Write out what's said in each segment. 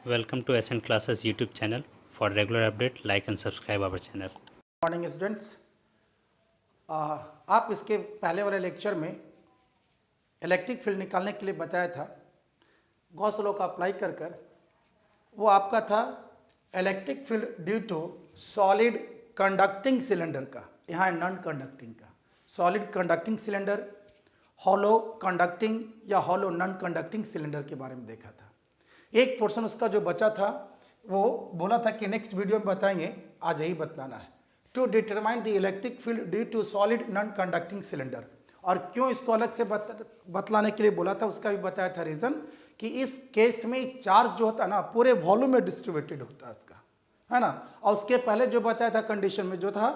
Welcome to SN Classes YouTube channel. For regular update, like and subscribe our channel. Morning students, आप इसके पहले वाले lecture में electric field निकालने के लिए बताया था। गॉस लॉ का अप्लाई कर कर वो आपका था electric field due to solid conducting cylinder का, यहाँ नॉन कंडक्टिंग का। Solid conducting cylinder, hollow conducting या हॉलो नॉन कंडक्टिंग सिलेंडर के बारे में देखा था। एक पोर्शन उसका जो बचा था वो बोला था कि नेक्स्ट वीडियो में बताएंगे, आज यही बतलाना है। To determine the electric field due to solid non conducting cylinder, और क्यों इसको अलग से बतलाने के लिए बोला था उसका भी बताया था रीज़न, कि इस केस में चार्ज जो होता है ना पूरे वॉल्यूम में डिस्ट्रीब्यूटेड होता है उसका, है ना। और उसके पहले जो बताया था कंडीशन में जो था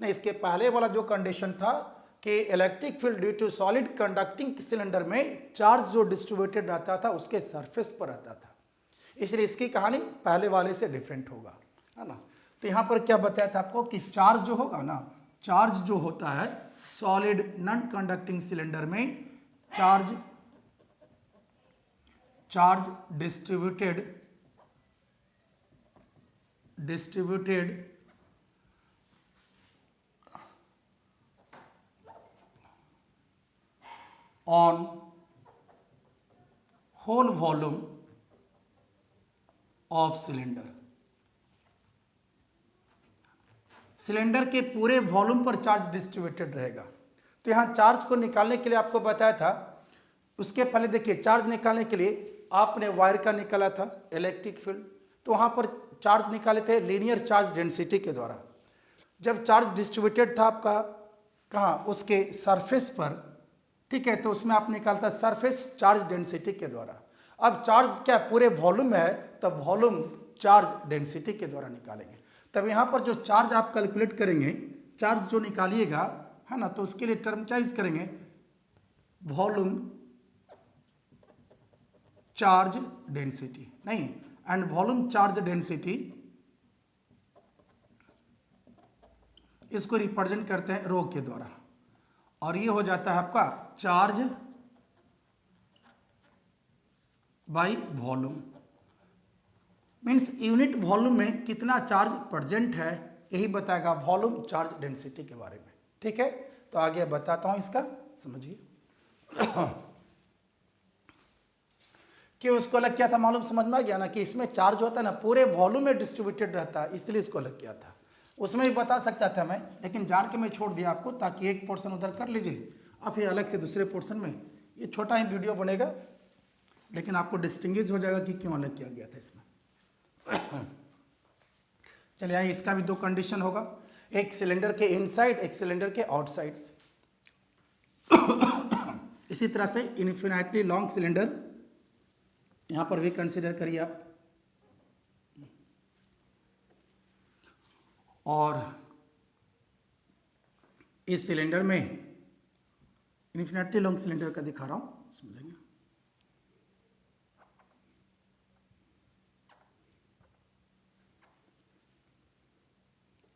नहीं, इसके पहले वाला जो कंडीशन था कि electric field due to solid conducting cylinder में चार्ज जो डिस्ट्रीब्यूटेड रहता था उसके सरफेस पर रहता था, इसलिए इसकी कहानी पहले वाले से डिफरेंट होगा, है ना। तो यहाँ पर क्या बताया था आपको कि चार्ज जो होगा ना, चार्ज जो होता है सॉलिड नॉन कंडक्टिंग सिलेंडर में charge distributed on whole volume of cylinder. Cylinder के पूरे वॉल्यूम पर चार्ज डिस्ट्रीब्यूटेड रहेगा। तो यहाँ चार्ज को निकालने के लिए आपको बताया था, उसके पहले देखिए चार्ज निकालने के लिए आपने वायर का निकाला था इलेक्ट्रिक फील्ड, तो वहाँ पर चार्ज निकाले थे लीनियर चार्ज डेंसिटी के द्वारा। जब चार्ज डिस्ट्रीब्यूटेड था आपका कहाँ, उसके सरफेस पर, ठीक है, तो उसमें आप निकालता सरफेस चार्ज डेंसिटी के द्वारा। अब चार्ज क्या पूरे वॉल्यूम में है, तब वॉल्यूम चार्ज डेंसिटी के द्वारा निकालेंगे। तब यहाँ पर जो चार्ज आप कैलकुलेट करेंगे, चार्ज जो निकालिएगा, है ना, तो उसके लिए टर्म क्या यूज करेंगे, वॉल्यूम चार्ज डेंसिटी, नहीं, एंड वॉल्यूम चार्ज डेंसिटी इसको रिप्रेजेंट करते हैं रो के द्वारा, और ये हो जाता है आपका charge by volume. Means unit volume में कितना चार्ज प्रेजेंट है, यही बताएगा वॉल्यूम चार्ज डेंसिटी के बारे में। ठीक है, तो आगे बताता हूं इसका, समझिए। कि उसको अलग किया था मालूम, समझ में आ गया ना, कि इसमें चार्ज होता है ना पूरे वॉल्यूम में डिस्ट्रीब्यूटेड रहता है, इसलिए इसको अलग किया था। उसमें भी बता सकता था मैं, लेकिन जान के मैं छोड़ दिया आपको, ताकि एक पोर्शन उधर कर लीजिए और फिर अलग से दूसरे पोर्शन में, ये छोटा ही वीडियो बनेगा, लेकिन आपको डिस्टिंग्विश हो जाएगा कि क्यों अलग किया गया था इसमें। चलिए यहाँ इसका भी दो कंडीशन होगा, एक सिलेंडर के इनसाइड, एक सिलेंडर के आउटसाइड। इसी तरह से इन्फिनिटली लॉन्ग सिलेंडर यहां पर भी कंसीडर करिए आप, और इस सिलेंडर में इन्फिनिटली लॉन्ग सिलेंडर का दिखा रहा हूं, समझेंगे।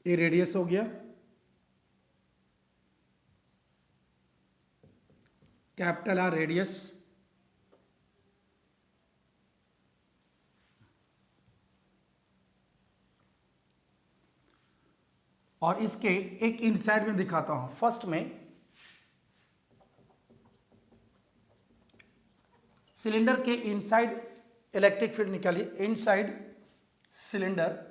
ये रेडियस हो गया, कैपिटल आर रेडियस, और इसके एक इनसाइड में दिखाता हूं। फर्स्ट में सिलेंडर के इनसाइड इलेक्ट्रिक फील्ड निकालिए, inside cylinder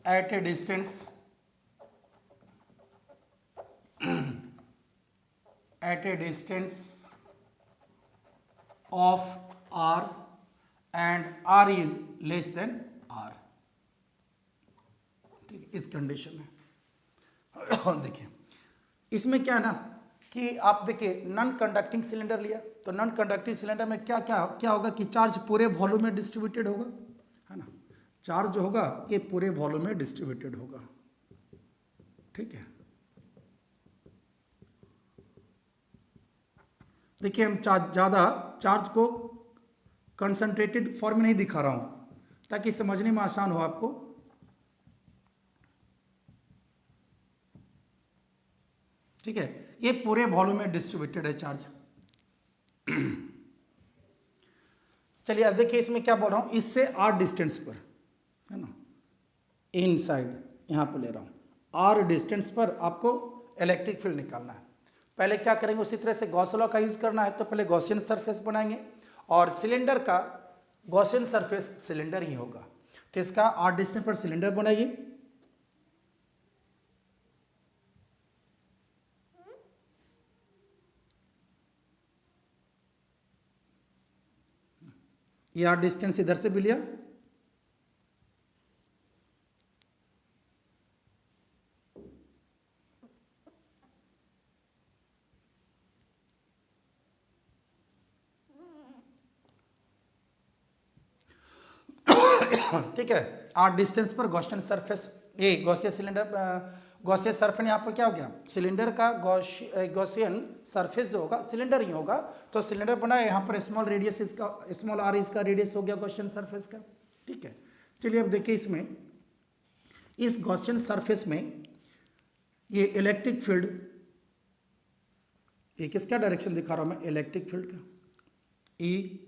at a distance of r and r is less than r, ठीक है, इस कंडीशन में। देखिए इसमें क्या है ना कि आप देखिए नॉन कंडक्टिंग सिलेंडर लिया, तो नॉन कंडक्टिंग सिलेंडर में क्या क्या क्या होगा कि चार्ज पूरे वॉल्यूम में डिस्ट्रीब्यूटेड होगा, है ना। चार्ज जो होगा ये पूरे वॉल्यूम में डिस्ट्रीब्यूटेड होगा, ठीक है। देखिए हम ज़्यादा चार्ज को कंसंट्रेटेड फॉर्म में नहीं दिखा रहा हूं ताकि समझने में आसान हो आपको। ठीक है, ये पूरे वॉल्यूम में डिस्ट्रीब्यूटेड है चार्ज। चलिए अब देखिए इसमें क्या बोल रहा हूँ, इससे आर डिस्टेंस पर, है ना, इन साइड यहाँ पर ले रहा हूँ, आर डिस्टेंस पर आपको इलेक्ट्रिक फील्ड निकालना है। पहले क्या करेंगे, उसी तरह से गॉस लॉ का यूज करना है, तो पहले गॉसियन सरफेस बनाएंगे और सिलेंडर का गॉसियन सरफेस सिलेंडर ही होगा। तो इसका आर डिस्टेंस पर सिलेंडर बनाइए, ये आर डिस्टेंस इधर से भी लिया, ठीक है। आर डिस्टेंस पर गॉसियन सरफेस, ये गॉसियन सिलेंडर, गॉसियन सरफेस यहाँ पर क्या हो गया, सिलेंडर का गॉसियन सरफेस जो होगा सिलेंडर ही होगा। तो सिलेंडर बनाया, यहाँ पर स्मॉल रेडियस इसका, स्मॉल आर इसका रेडियस हो गया गॉसियन सरफेस का, ठीक है। चलिए अब देखिए इसमें, इस गॉसियन सरफेस में ये इलेक्ट्रिक फील्ड, ये किसका डायरेक्शन दिखा रहा हूँ मैं, इलेक्ट्रिक फील्ड का, ई,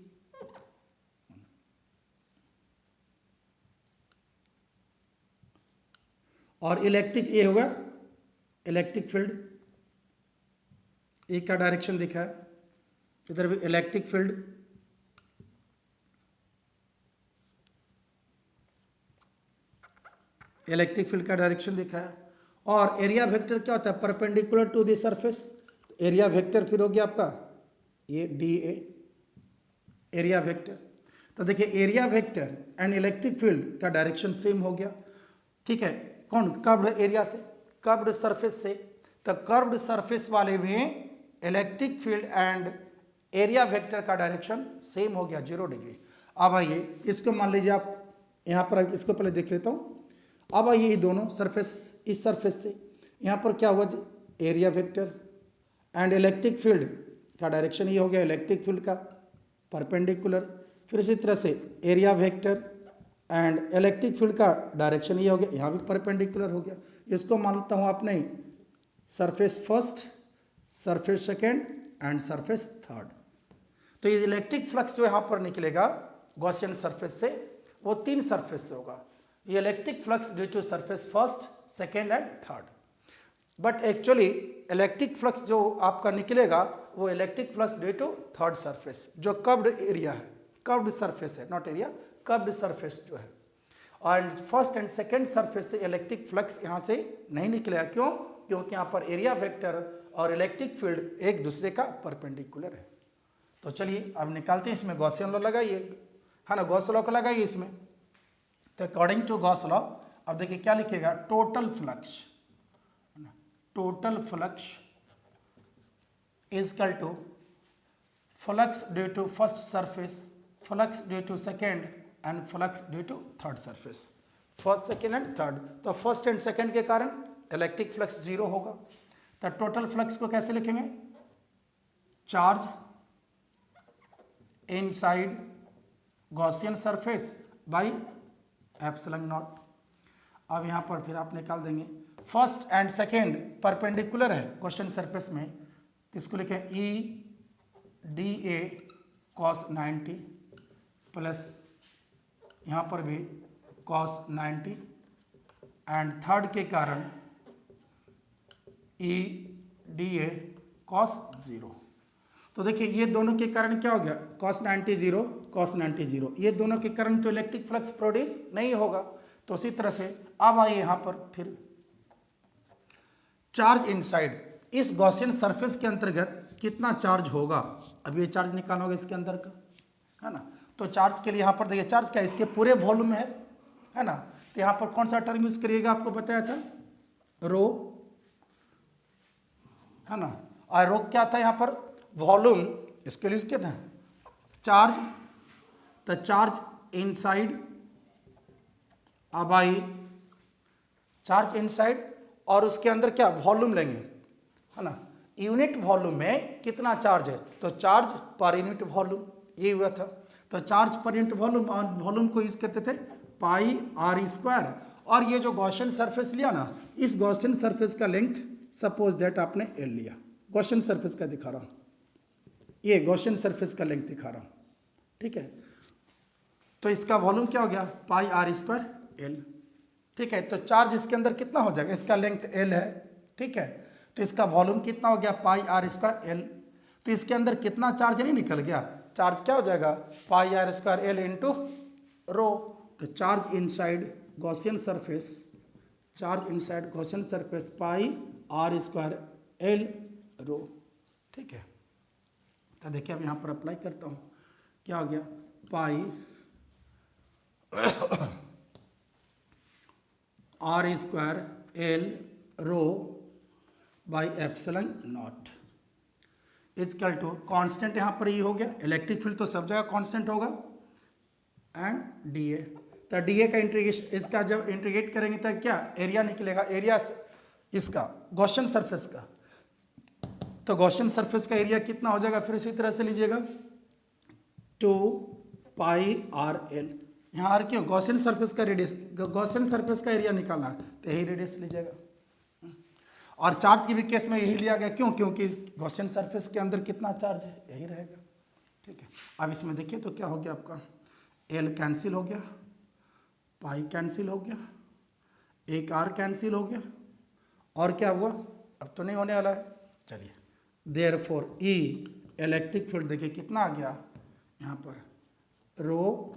और इलेक्ट्रिक ए होगा इलेक्ट्रिक फील्ड, ए का डायरेक्शन दिखा है, इधर भी इलेक्ट्रिक फील्ड, इलेक्ट्रिक फील्ड का डायरेक्शन दिखा है। और एरिया वेक्टर क्या होता है, perpendicular to the surface, area vector फिर हो गया आपका ये डी ए, एरिया वेक्टर। तो देखिए area vector and electric field का डायरेक्शन सेम हो गया, ठीक है। कौन, कर्व्ड एरिया से, कर्व्ड सरफेस से, तो कर्व्ड सरफेस वाले में electric field and area vector का डायरेक्शन सेम हो गया 0 डिग्री। अब आइए इसको मान लीजिए आप यहाँ पर, इसको पहले देख लेता हूँ। अब आइए ये दोनों सरफेस, इस सरफेस से यहाँ पर क्या हुआ जी, area vector and electric field का डायरेक्शन ये हो गया इलेक्ट्रिक फील्ड का परपेंडिकुलर। फिर इसी तरह से area vector and electric field का डायरेक्शन ये हो गया, यहाँ भी परपेंडिकुलर हो गया। इसको मानता हूँ आपने surface first, surface second and surface third. तो ये इलेक्ट्रिक फ्लक्स जो यहाँ पर निकलेगा गॉसियन सरफेस से, वो 3 सरफेस से होगा। ये electric flux due to surface first, second and third. But actually electric flux जो आपका निकलेगा वो electric flux due to third surface, जो कर्व्ड एरिया है, कर्व्ड सरफेस है, नॉट एरिया, कर्व्ड सरफेस जो है। और फर्स्ट एंड सेकेंड सरफेस से इलेक्ट्रिक फ्लक्स यहाँ से नहीं निकलेगा, क्यों, क्योंकि यहाँ पर एरिया वेक्टर और इलेक्ट्रिक फील्ड एक दूसरे का परपेंडिकुलर है। तो चलिए अब निकालते हैं, इसमें गॉसियन लॉ लगाइए, है ना, गॉस लॉ को लगाइए इसमें। तो अकॉर्डिंग टू गॉस लॉ अब देखिए क्या लिखेगा, total flux, total flux is equal to flux due to first surface, flux due to second and flux due to third surface, first second and third. तो first and second के कारण electric flux 0 होगा। तो total flux को कैसे लिखेंगे, charge inside Gaussian surface by epsilon not. अब यहाँ पर फिर आप निकाल देंगे, फर्स्ट एंड सेकेंड परपेंडिकुलर है क्वेश्चन सरफेस में, तो इसको लिखें E D A cos 90 plus यहाँ पर भी कॉस 90 एंड थर्ड के कारण ई डी ए कॉस 0। तो देखिए ये दोनों के कारण क्या हो गया, कॉस 90 0, कॉस 90 0, ये दोनों के कारण तो इलेक्ट्रिक फ्लक्स प्रोड्यूस नहीं होगा। तो उसी तरह से अब आइए यहाँ पर फिर चार्ज इनसाइड, इस गॉसियन सरफेस के अंतर्गत कितना चार्ज होगा, अब ये चार्ज निकालना होगा इसके अंदर का, है ना। तो चार्ज के लिए यहाँ पर देखिए चार्ज क्या है, इसके पूरे वॉल्यूम में है ना। तो यहाँ पर कौन सा टर्म यूज करिएगा, आपको बताया था रो, है ना, और रो क्या था यहाँ पर वॉल्यूम, इसके लिए यूज किया था चार्ज। तो चार्ज इनसाइड, अब आई चार्ज इनसाइड और उसके अंदर क्या वॉल्यूम लेंगे, है ना, यूनिट वॉल्यूम में कितना चार्ज है, तो चार्ज पर यूनिट वॉल्यूम, ये हुआ था। तो charge per unit volume, volume को यूज करते थे पाई आर स्क्वायर। और ये जो गॉसियन सरफेस लिया ना, इस गॉसियन सरफेस का लेंथ सपोज दैट आपने एल लिया, गॉसियन सरफेस का दिखा रहा हूँ, ये गॉसियन सरफेस का लेंथ दिखा रहा हूँ, ठीक है। तो इसका वॉल्यूम क्या हो गया, पाई आर स्क्वायर एल। ठीक है, तो चार्ज इसके अंदर कितना हो जाएगा, इसका लेंथ एल है, ठीक है, तो इसका वॉल्यूम कितना हो गया, पाई आर स्क्वायर एल। तो इसके अंदर कितना चार्ज नहीं निकल गया, चार्ज क्या हो जाएगा, pi r square l into rho. तो charge inside Gaussian surface, charge inside Gaussian surface pi r square l rho. ठीक है, तो देखिए अब यहाँ पर अप्लाई करता हूँ, क्या हो गया, pi r square l rho by epsilon naught equal to, constant यहाँ पर ये हो गया, इलेक्ट्रिक फील्ड तो सब जगह कांस्टेंट होगा, एंड डी ए। तो डी ए का इंटीग्रेशन, इसका जब इंटीग्रेट करेंगे तो क्या एरिया निकलेगा, एरिया इसका गॉसियन सरफेस का, तो गॉसियन सरफेस का एरिया कितना हो जाएगा, फिर इसी तरह से लीजिएगा 2 पाई आर एल। यहाँ आर क्यों, गॉसियन सरफेस का रेडियस, गॉसियन सरफेस का एरिया निकालना है तो यही रेडियस लीजिएगा। और चार्ज के भी केस में यही लिया गया, क्यों, क्योंकि गॉसियन सरफेस के अंदर कितना चार्ज है, यही रहेगा। ठीक है, अब इसमें देखिए तो क्या हो गया आपका, एल कैंसिल हो गया, पाई कैंसिल हो गया, एक आर कैंसिल हो गया, और क्या हुआ, अब तो नहीं होने वाला है। चलिए, देयरफॉर ई इलेक्ट्रिक फील्ड देखिए कितना आ गया यहाँ पर, rho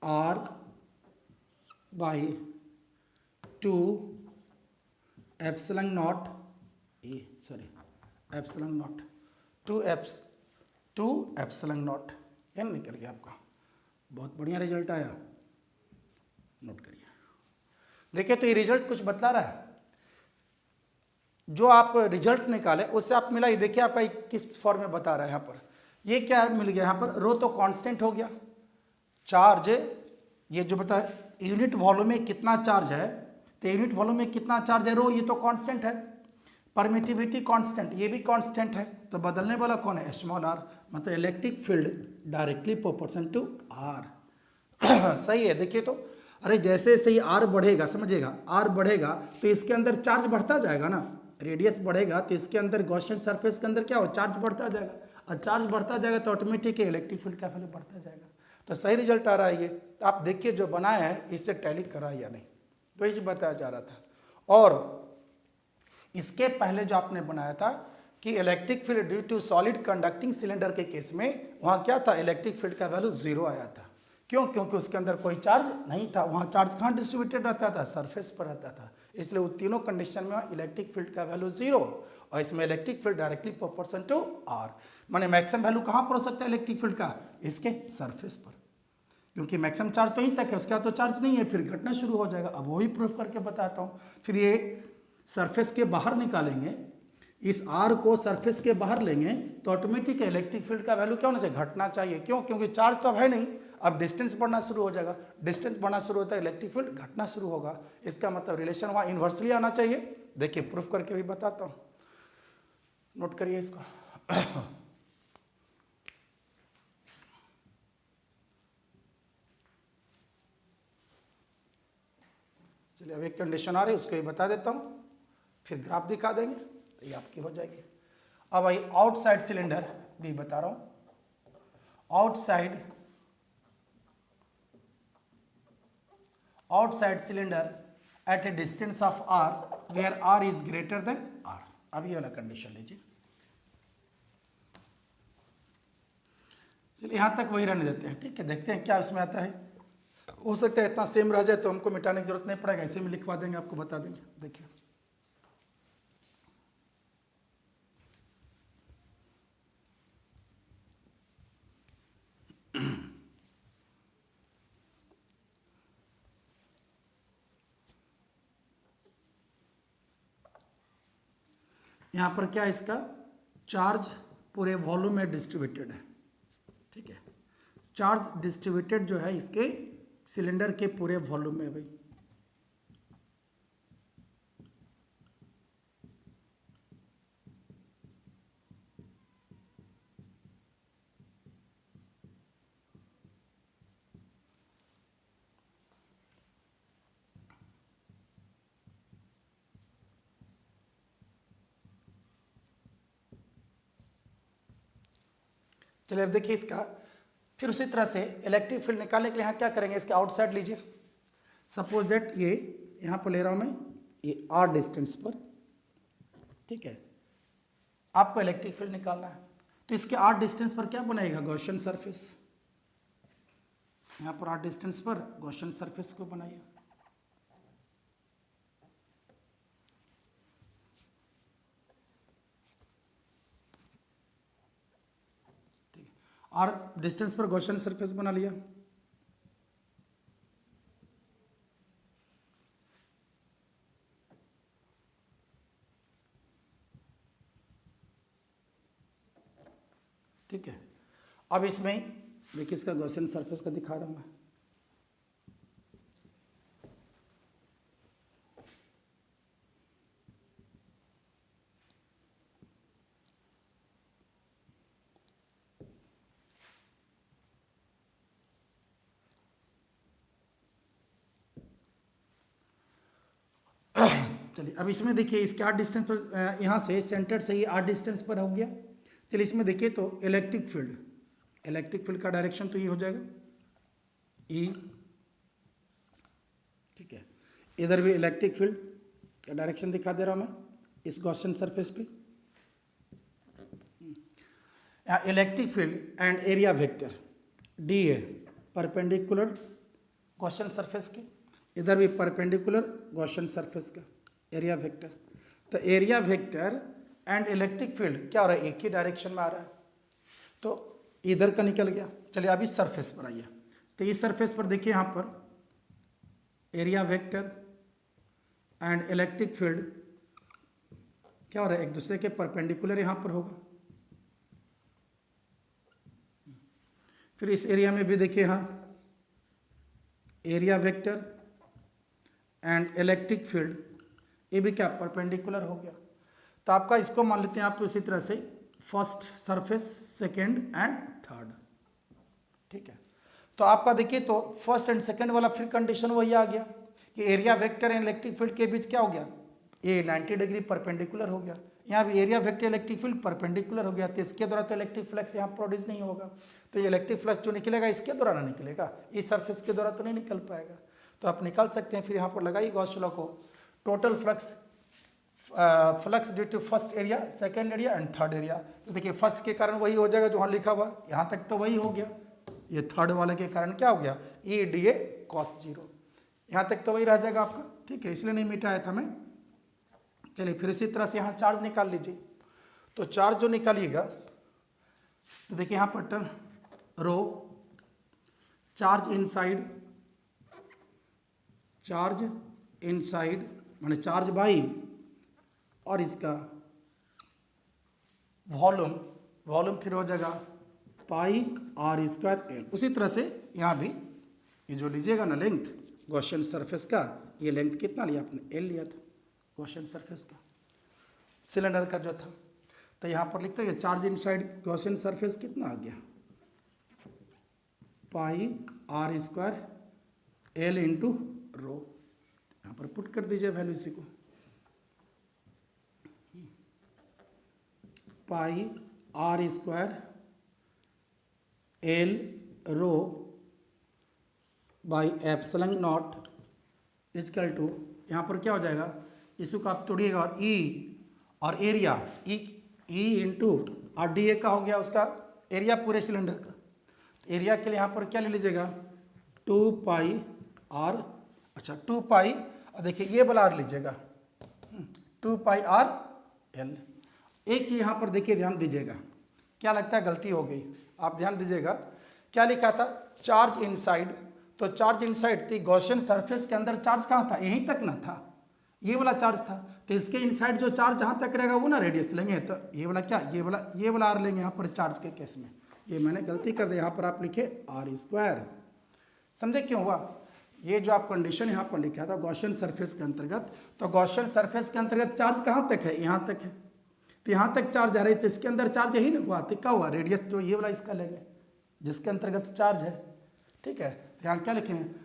r by 2 epsilon naught a, sorry epsilon naught 2 epsilon naught, ये निकल गया आपका, बहुत बढ़िया रिजल्ट आया, नोट करिए। देखिए तो ये रिजल्ट कुछ बतला रहा है, जो आप रिजल्ट निकाले उससे आप मिला, ये देखिए आपका किस फॉर्म में बता रहा है, यहाँ पर ये क्या मिल गया, यहाँ पर रो तो कांस्टेंट हो गया, चार्ज ये जो बता यूनिट वॉल्यूम में कितना चार्ज है, तो यूनिट वॉल्यूम में कितना चार्ज है रो, ये तो कांस्टेंट है, परमिटिविटी कांस्टेंट, ये भी कांस्टेंट है, तो बदलने वाला कौन है, स्मॉल आर, मतलब electric field directly proportion to R. सही है, देखिए तो, अरे जैसे जैसे ही आर बढ़ेगा, समझिएगा आर बढ़ेगा तो इसके अंदर चार्ज बढ़ता जाएगा ना, रेडियस बढ़ेगा तो इसके अंदर गॉसियन सरफेस के अंदर क्या हो, चार्ज बढ़ता जाएगा, और चार्ज बढ़ता जाएगा तो ऑटोमेटिक इलेक्ट्रिक फील्ड का वैल्यू बढ़ता जाएगा। तो सही रिजल्ट आ रहा है ये, तो आप देखिए जो बनाया है इससे टैली करा या नहीं, तो ये बताया जा रहा था। और इसके पहले जो आपने बनाया था कि electric field due to solid conducting cylinder के केस में वहाँ क्या था, इलेक्ट्रिक फील्ड का वैल्यू 0 आया था, क्यों, क्योंकि उसके अंदर कोई चार्ज नहीं था, वहाँ चार्ज कहाँ डिस्ट्रीब्यूटेड रहता था, सरफेस पर रहता था, इसलिए वो तीनों कंडीशन में इलेक्ट्रिक फील्ड का वैल्यू 0, और इसमें electric field directly proportion to R, माने मैक्सिमम वैल्यू कहाँ पर हो सकता है इलेक्ट्रिक फील्ड का, इसके सरफेस पर, क्योंकि मैक्सिमम चार्ज तो यहीं तक है, उसके बाद तो चार्ज नहीं है, फिर घटना शुरू हो जाएगा। अब वही प्रूफ करके बताता हूँ। फिर ये सरफेस के बाहर निकालेंगे, इस आर को सरफेस के बाहर लेंगे तो ऑटोमेटिक इलेक्ट्रिक फील्ड का वैल्यू क्या होना चाहिए, घटना चाहिए, क्यों, क्योंकि चार्ज तो अब है नहीं, अब डिस्टेंस बढ़ना शुरू हो जाएगा, डिस्टेंस बढ़ना शुरू होता है इलेक्ट्रिक फील्ड घटना शुरू होगा, इसका मतलब रिलेशन वहाँ इन्वर्सली आना चाहिए। देखिए प्रूफ करके भी बताता हूँ, नोट करिए इसको। चलिए अब एक कंडीशन आ रही है, उसको ही बता देता हूँ, फिर ग्राफ दिखा देंगे तो ये आपकी हो जाएगी। अब आई आउटसाइड सिलेंडर भी बता रहा हूँ, outside cylinder at a distance of R where R is greater than R. अब ये वाला कंडीशन लीजिए, चलिए यहाँ तक वही रहने देते हैं, ठीक है, देखते हैं क्या उसमें आता है, हो सकता है इतना सेम रह जाए तो हमको मिटाने की जरूरत नहीं पड़ेगा, ऐसे में लिखवा देंगे, आपको बता देंगे। देखिए यहाँ पर क्या है, इसका चार्ज पूरे वॉल्यूम में डिस्ट्रीब्यूटेड है, ठीक है, चार्ज डिस्ट्रीब्यूटेड जो है इसके सिलेंडर के पूरे वॉल्यूम में भाई, चलिए अब देखिए इसका फिर उसी तरह से इलेक्ट्रिक फील्ड निकालने के लिए यहाँ क्या करेंगे, इसके आउटसाइड लीजिए। सपोज दैट ये यहाँ पर ले रहा हूँ मैं, ये आर डिस्टेंस पर, ठीक है, आपको इलेक्ट्रिक फील्ड निकालना है। तो इसके आर डिस्टेंस पर क्या बनाएगा, गॉसियन सरफेस। यहाँ पर आर डिस्टेंस पर गॉसियन सरफेस को बनाइए। आर डिस्टेंस पर गॉसियन सरफेस बना लिया। ठीक है, अब इसमें देखिए इसका गॉसियन सरफेस का दिखा रहा हूं मैं। चलिए अब इसमें देखिए इसके आर डिस्टेंस पर, यहाँ से सेंटर से ही आर डिस्टेंस पर हो गया। चलिए इसमें देखिए तो इलेक्ट्रिक फील्ड का डायरेक्शन तो ये हो जाएगा ई, ठीक है। इधर भी इलेक्ट्रिक फील्ड का डायरेक्शन दिखा दे रहा हूँ मैं इस गॉसियन सरफेस पे। Electric field and area vector D है परपेंडिकुलर गॉसियन सरफेस के, इधर भी परपेंडिकुलर गॉसियन सरफेस का एरिया वेक्टर। तो area vector and electric field क्या हो रहा है, एक ही डायरेक्शन में आ रहा है, तो इधर का निकल गया। चलिए अब इस सरफेस पर आइए। तो इस सरफेस पर देखिए यहाँ पर area vector and electric field क्या हो रहा है, एक दूसरे के परपेंडिकुलर यहाँ पर होगा। फिर इस एरिया में भी देखिए यहाँ area vector and electric field ये भी क्या परपेंडिकुलर हो गया। तो आपका इसको मान लेते हैं आप उसी तरह से first surface, second and third, ठीक है। तो आपका देखिए तो फर्स्ट एंड सेकंड वाला फिर कंडीशन वही आ गया कि area vector and electric field के बीच क्या हो गया, ये 90 डिग्री परपेंडिकुलर हो गया। यहाँ भी area vector electric field perpendicular हो गया, तो इसके द्वारा तो इलेक्ट्रिक फ्लक्स यहाँ प्रोड्यूस नहीं होगा। तो ये इलेक्ट्रिक फ्लक्स जो निकलेगा इसके द्वारा ना निकलेगा, इस सरफेस के द्वारा तो नहीं निकल पाएगा। तो आप निकाल सकते हैं। फिर यहाँ पर लगाइए गॉस लॉ को, total flux due to first area, second area and third area. तो देखिए फर्स्ट के कारण वही हो जाएगा जो वहाँ लिखा हुआ, यहाँ तक तो वही हो गया। ये थर्ड वाले के कारण क्या हो गया, ई डी ए कॉस 0, यहाँ तक तो वही रह जाएगा आपका, ठीक है, इसलिए नहीं मिटाया था मैं। चलिए फिर इसी तरह से यहाँ चार्ज निकाल लीजिए। तो चार्ज जो निकालिएगा तो देखिए यहाँ पर टर्म रो चार्ज इनसाइड माने चार्ज बाई और इसका वॉल्यूम फिर हो जाएगा पाई आर स्क्वायर एल। उसी तरह से यहाँ भी ये जो लीजिएगा ना लेंथ गॉसियन सरफेस का, ये लेंथ कितना लिया आपने, एल लिया था गॉसियन सरफेस का, सिलेंडर का जो था। तो यहाँ पर लिखते हैं चार्ज इनसाइड गॉसियन सरफेस कितना आ गया, pi r square l into rho. यहाँ पर पुट कर दीजिए वैल्यू इसी को, pi r square l rho by epsilon naught equal to, यहाँ पर क्या हो जाएगा, इसको आप तोड़िएगा और ई और एरिया ई इंटू और डी ए का हो गया उसका एरिया पूरे सिलेंडर का। एरिया के लिए यहाँ पर क्या ले लीजिएगा 2 पाई आर, अच्छा 2 पाई, और देखिए ये वाला आर लीजिएगा 2 पाई आर एल। एक चीज यहाँ पर देखिए ध्यान दीजिएगा, क्या लगता है गलती हो गई, आप ध्यान दीजिएगा क्या लिखा था चार्ज इनसाइड। तो चार्ज इनसाइड थी गॉसियन सरफेस के अंदर चार्ज कहाँ था, यहीं तक ना था, ये वाला चार्ज था। तो इसके इनसाइड जो चार्ज जहाँ तक रहेगा वो ना रेडियस लेंगे, तो ये वाला क्या, ये वाला आर लेंगे यहाँ पर चार्ज के केस में। ये मैंने गलती कर दी, यहाँ पर आप लिखे आर स्क्वायर, समझे क्यों हुआ, ये जो आप कंडीशन यहाँ पर लिखा था गॉसियन सरफेस के अंतर्गत, तो गॉसियन सरफेस के अंतर्गत चार्ज कहाँ तक है, यहाँ तक है। तो यहाँ तक चार्ज आ रही है, तो इसके अंदर चार्ज यही ना हुआ, तो क्या हुआ रेडियस जो ये वाला इसका लेंगे जिसके अंतर्गत चार्ज है, ठीक है। तो यहाँ क्या लिखे हैं,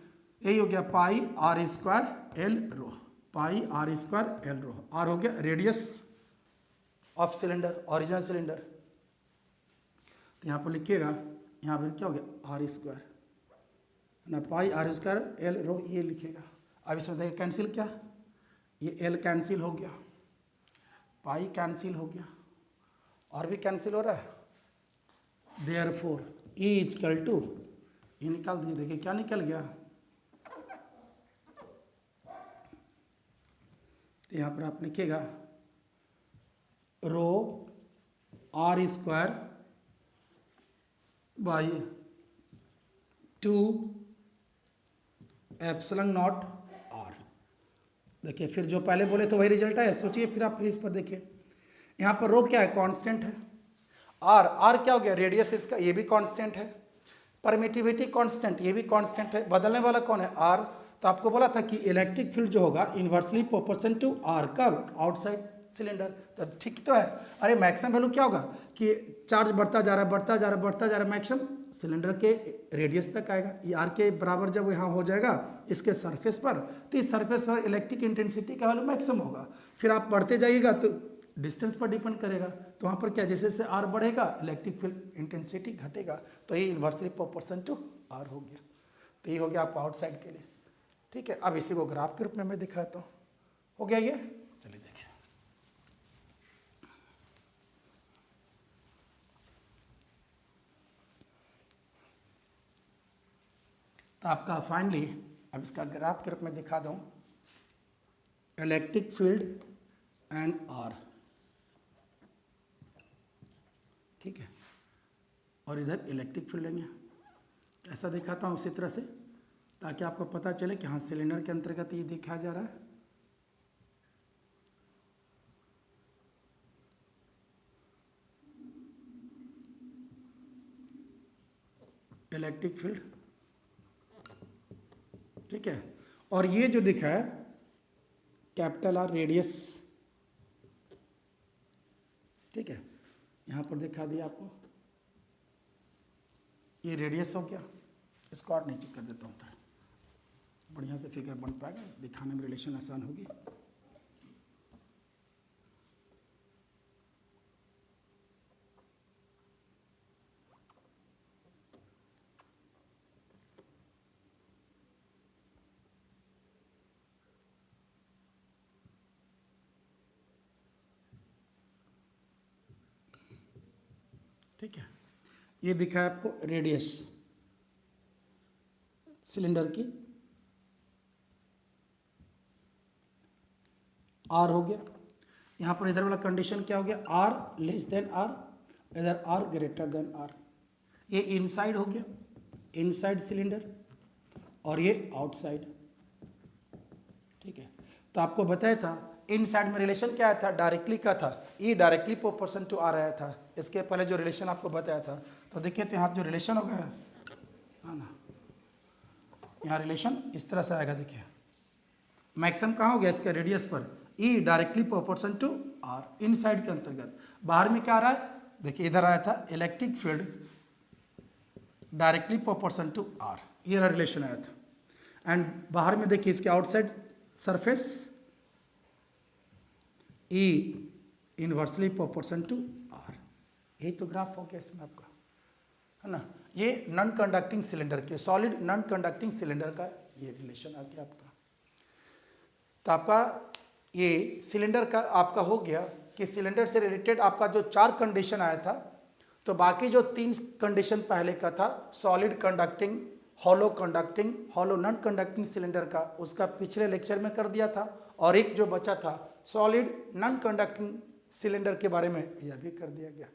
यही हो गया pi r square l rho, pi r square l rho, r हो गया radius of cylinder, original cylinder. तो यहाँ पर लिखिएगा यहाँ पर क्या हो गया आर स्क्वायर ना, पाई आर स्क्वायर एल रो ये लिखेगा। अब इसमें देखिए कैंसिल क्या, ये एल कैंसिल हो गया, पाई कैंसिल हो गया, और भी कैंसिल हो रहा है। देयरफॉर E इक्वल टू, ये निकाल दीजिए, देखिए क्या निकल गया। तो यहाँ पर आप लिखिएगा rho r square by 2 epsilon naught r. देखिए फिर जो पहले बोले तो वही रिजल्ट है, सोचिए फिर आप फिर इस पर देखिए। यहाँ पर रो क्या है, कांस्टेंट है। आर क्या हो गया, रेडियस इसका, ये भी कांस्टेंट है। परमिटिविटी कांस्टेंट, ये भी कांस्टेंट है। बदलने वाला कौन है, आर। तो आपको बोला था कि इलेक्ट्रिक फील्ड जो होगा इन्वर्सली प्रोपोर्शन टू आर, कब, आउटसाइड सिलेंडर। तो ठीक तो है। अरे मैक्सिमम वैल्यू क्या होगा कि चार्ज बढ़ता जा रहा है, बढ़ता जा रहा है, बढ़ता जा रहा है, मैक्सिमम सिलेंडर के रेडियस तक आएगा। ये आर के बराबर जब यहाँ हो जाएगा इसके सरफेस पर, तो इस सरफेस पर इलेक्ट्रिक इंटेंसिटी का वैल्यू मैक्सिमम होगा। फिर आप बढ़ते जाइएगा तो डिस्टेंस पर डिपेंड करेगा। तो वहाँ पर क्या, जैसे जैसे आर बढ़ेगा इलेक्ट्रिक फील्ड इंटेंसिटी घटेगा। तो ये इन्वर्सली प्रोपोर्शन टू आर हो गया। तो ये हो गया आपको आउटसाइड के लिए। ठीक है, अब इसी को ग्राफ के रूप में मैं दिखाता हूँ। हो गया ये, चलिए देखिए। तो आपका फाइनली, अब इसका ग्राफ के रूप में दिखा दूँ, इलेक्ट्रिक फील्ड एंड आर, ठीक है, और इधर इलेक्ट्रिक फील्ड लेंगे। ऐसा दिखाता हूँ उसी तरह से, ताकि आपको पता चले कि हाँ सिलेंडर के अंतर्गत ये दिखाया जा रहा है। इलेक्ट्रिक फील्ड, ठीक है, और ये जो दिखा है कैपिटल आर रेडियस, ठीक है, यहाँ पर दिखा दिया आपको, ये रेडियस हो गया। इसको और नीचे कर देता हूँ, बढ़िया से फिगर बन पाएगा, दिखाने में रिलेशन आसान होगी। ठीक है, ये दिखा है आपको रेडियस सिलेंडर की, आर हो गया। यहाँ पर इधर वाला कंडीशन क्या हो गया, आर लेस देन आर, इधर आर ग्रेटर देन आर। ये इनसाइड हो गया, इनसाइड सिलेंडर, और ये आउटसाइड। ठीक है, तो आपको बताया था इनसाइड में रिलेशन क्या आया था, डायरेक्टली का था, E directly proportion to R आया था। इसके पहले जो रिलेशन आपको बताया था, तो देखिए तो यहाँ जो रिलेशन हो गया है ना, यहाँ रिलेशन इस तरह से आएगा। देखिए मैक्सिमम कहाँ हो गया इसके रेडियस पर, E directly proportion to R, inside के अंतर्गत। बाहर में क्या आ रहा है, देखिए इधर आया था electric field directly proportion to R, ये रिलेशन आया था। एंड बाहर में देखिए इसके outside surface E inversely proportion to R. यही तो ग्राफ हो गया इसमें आपका, है ना। ये नॉन कंडक्टिंग सिलेंडर के, सॉलिड नॉन कंडक्टिंग सिलेंडर का ये रिलेशन आ गया आपका। तो आपका ये सिलेंडर का आपका हो गया कि सिलेंडर से रिलेटेड आपका जो 4 कंडीशन आया था, तो बाकी जो 3 कंडीशन पहले का था, solid conducting, hollow conducting, hollow non conducting cylinder का, उसका पिछले लेक्चर में कर दिया था। और एक जो बचा था सॉलिड नॉन कंडक्टिंग सिलेंडर के बारे में, यह भी कर दिया गया।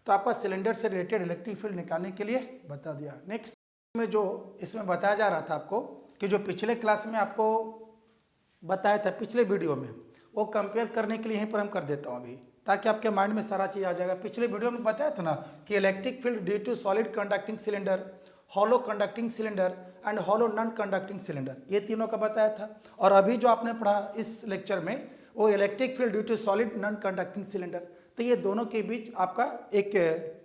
तो आपका सिलेंडर से रिलेटेड इलेक्ट्रिक फील्ड निकालने के लिए बता दिया। नेक्स्ट में जो इसमें बताया जा रहा था आपको, कि जो पिछले क्लास में आपको बताया था पिछले वीडियो में, वो कंपेयर करने के लिए यहीं पर हम कर देता हूँ अभी, ताकि आपके माइंड में सारा चीज़ आ जाएगा। पिछले वीडियो में बताया था ना कि electric field due to solid conducting cylinder, hollow conducting cylinder and hollow non conducting cylinder, ये तीनों का बताया था। और अभी जो आपने पढ़ा इस लेक्चर में, वो electric field due to solid non conducting cylinder. तो ये दोनों के बीच आपका एक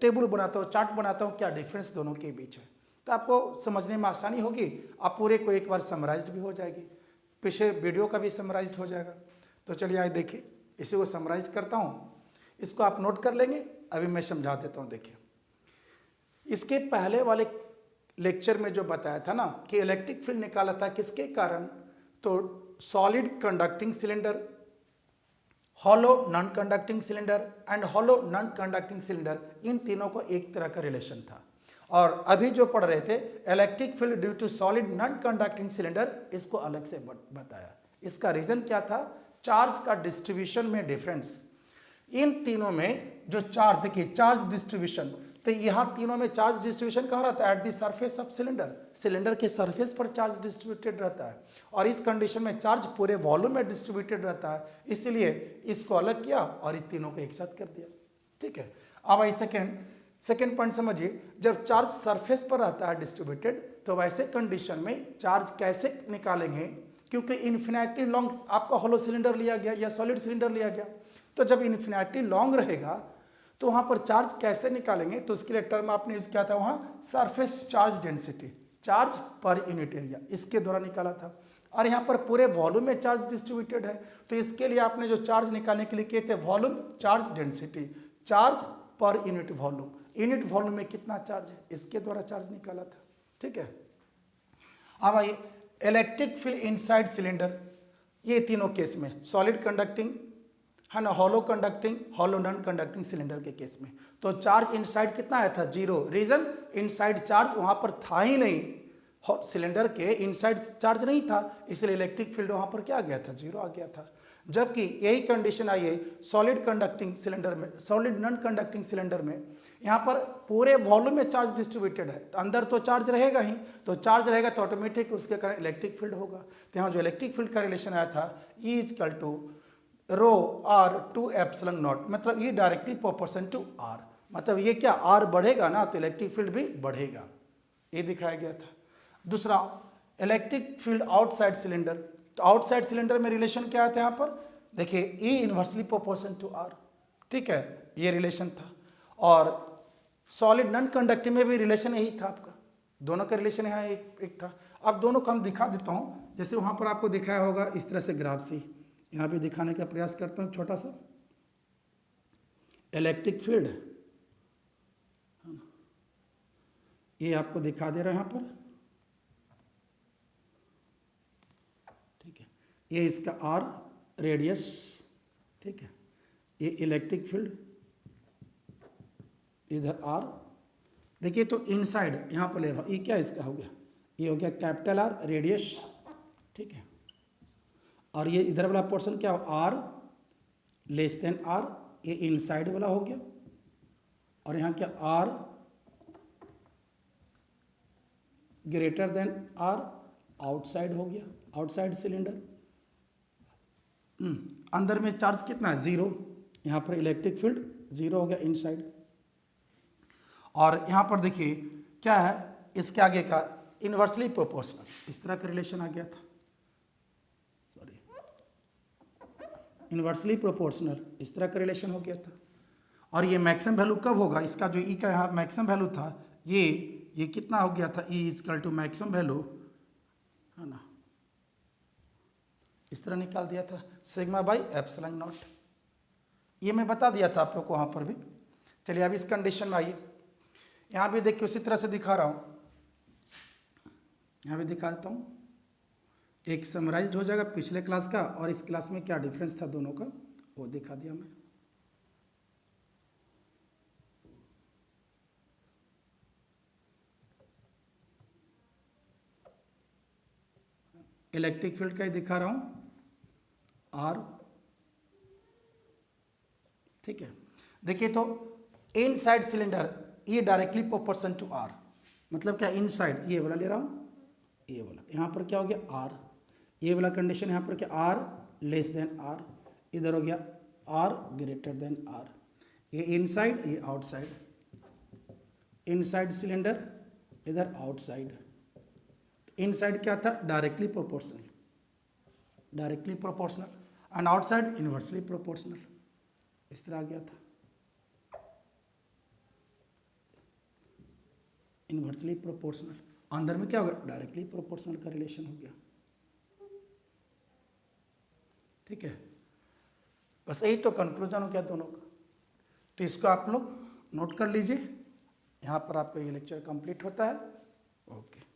टेबल बनाता हूँ, चार्ट बनाता हूँ, क्या डिफरेंस दोनों के बीच है, तो आपको समझने में आसानी होगी। आप पूरे को एक बार समराइज्ड भी हो जाएगी, पिछले वीडियो का भी समराइज्ड हो जाएगा। तो चलिए आइए देखिए, इसी को समराइज करता हूँ, इसको आप नोट कर लेंगे, अभी मैं समझा देता हूँ। देखिए इसके पहले वाले लेक्चर में जो बताया था ना कि इलेक्ट्रिक फील्ड निकाला था किसके कारण, तो solid conducting cylinder, hollow non conducting cylinder and hollow non conducting cylinder, इन तीनों को एक तरह का रिलेशन था। और अभी जो पढ़ रहे थे electric field due to solid non conducting cylinder, इसको अलग से बताया। इसका रीजन क्या था, चार्ज का डिस्ट्रीब्यूशन में डिफरेंस। इन तीनों में जो चार्ज, देखिए चार्ज डिस्ट्रीब्यूशन, तो यहाँ तीनों में चार्ज डिस्ट्रीब्यूशन कहाँ रहता है, at the surface of cylinder, cylinder के सरफेस पर चार्ज डिस्ट्रीब्यूटेड रहता है। और इस कंडीशन में चार्ज पूरे वॉल्यूम में डिस्ट्रीब्यूटेड रहता है, इसलिए इसको अलग किया और इन तीनों को एक साथ कर दिया। ठीक है, अब आई सेकेंड पॉइंट समझिए, जब चार्ज सरफेस पर रहता है डिस्ट्रीब्यूटेड, तो वैसे कंडीशन में चार्ज कैसे निकालेंगे, क्योंकि इन्फिनिटी लॉन्ग आपका होलो सिलेंडर लिया गया या सॉलिड सिलेंडर लिया गया, तो जब इन्फिनिटी लॉन्ग रहेगा तो वहाँ पर चार्ज कैसे निकालेंगे, तो उसके लिए टर्म आपने यूज किया था वहाँ surface charge density, charge per unit area, इसके द्वारा निकाला था। और यहाँ पर पूरे वॉल्यूम में चार्ज डिस्ट्रीब्यूटेड है, तो इसके लिए आपने जो चार्ज निकालने के लिए किए थे volume charge density, charge per unit volume, unit volume में कितना चार्ज है, इसके द्वारा चार्ज निकाला था। ठीक है, अब आइए इलेक्ट्रिक फील्ड इनसाइड सिलेंडर, ये तीनों केस में सॉलिड कंडक्टिंग है ना, hollow conducting, hollow non conducting cylinder के केस में, तो चार्ज इनसाइड कितना आया था, 0। रीजन, इनसाइड चार्ज वहां पर था ही नहीं, सिलेंडर के इनसाइड चार्ज नहीं था, इसलिए इलेक्ट्रिक फील्ड वहां पर क्या आ गया था, 0 आ गया था। जबकि यही कंडीशन आई है सॉलिड कंडक्टिंग सिलेंडर में, सॉलिड नॉन कंडक्टिंग सिलेंडर में, यहाँ पर पूरे वॉल्यूम में चार्ज डिस्ट्रीब्यूटेड है, तो अंदर तो चार्ज रहेगा ही, तो चार्ज रहेगा तो ऑटोमेटिक उसके कारण इलेक्ट्रिक फील्ड होगा। तो यहाँ जो इलेक्ट्रिक फील्ड का रिलेशन आया था, E equal to rho r two epsilon naught, मतलब ये डायरेक्टली प्रोपोर्शन टू आर, मतलब ये क्या, आर बढ़ेगा ना तो इलेक्ट्रिक फील्ड भी बढ़ेगा, ये दिखाया गया था। दूसरा इलेक्ट्रिक फील्ड आउटसाइड सिलेंडर, तो आउटसाइड सिलेंडर में रिलेशन क्या आता है यहाँ पर, देखिए ई इनवर्सली प्रोपोर्शन टू आर, ठीक है, ये रिलेशन था। और सॉलिड नॉन कंडक्टिंग में भी रिलेशन यही था आपका, दोनों का रिलेशन यहाँ एक था। अब दोनों को हम दिखा देता हूँ, जैसे वहाँ पर आपको दिखाया होगा इस तरह से ग्राफ से, यहाँ पे दिखाने का प्रयास करता हूँ, छोटा सा इलेक्ट्रिक फील्ड ये आपको दिखा दे रहा है यहाँ पर, ठीक है, ये इसका आर रेडियस, ठीक है, ये इलेक्ट्रिक फील्ड इधर आर, देखिए तो इनसाइड यहाँ पर ले रहा हूँ, ये क्या इसका हो गया, ये हो गया कैपिटल आर रेडियस, ठीक है, और ये इधर वाला पोर्शन क्या हो, आर लेस देन आर, ये इनसाइड वाला हो गया, और यहाँ क्या R greater than R outside हो गया, आउटसाइड सिलेंडर। अंदर में चार्ज कितना है, 0, यहाँ पर इलेक्ट्रिक फील्ड 0 हो गया इनसाइड। और यहाँ पर देखिए क्या है, इसके आगे का इनवर्सली प्रोपोर्शनल, इस तरह का रिलेशन आ गया था, सॉरी इनवर्सली प्रोपोर्शनल, इस तरह का रिलेशन हो गया था। और ये मैक्सिमम वैल्यू कब होगा, इसका जो ई का यहाँ मैक्सिमम वैल्यू था, ये कितना हो गया था, E equal to maximum value, है ना, इस तरह निकाल दिया था, सिग्मा बाई एप्सिलॉन नॉट, ये मैं बता दिया था आप लोग को वहाँ पर भी। चलिए अब इस कंडीशन में आइए, यहाँ भी देखिए उसी तरह से दिखा रहा हूँ, यहाँ भी दिखा देता हूँ, एक समराइज्ड हो जाएगा पिछले क्लास का और इस क्लास में क्या डिफरेंस था दोनों का, वो दिखा दिया मैं। इलेक्ट्रिक फील्ड का ही दिखा रहा हूँ, आर, ठीक है, देखिए तो इनसाइड सिलेंडर ये डायरेक्टली प्रोपोर्शन टू आर, मतलब क्या, इनसाइड ये वाला ले रहा हूँ, ये वाला, यहाँ पर क्या हो गया आर, ये वाला कंडीशन यहाँ पर क्या, आर लेस देन आर, इधर हो गया आर ग्रेटर देन आर, ये इनसाइड ये आउटसाइड, इनसाइड सिलेंडर इधर आउटसाइड, इनसाइड क्या था, directly proportional, directly proportional and outside inversely proportional, इस तरह आ गया था, इनवर्सली प्रोपोर्शनल, अंदर में क्या होगा, डायरेक्टली प्रोपोर्शनल का रिलेशन हो गया, ठीक है, बस यही तो कंक्लूजन हो गया दोनों का। तो इसको आप लोग नोट कर लीजिए, यहाँ पर आपका ये लेक्चर कंप्लीट होता है। ओके।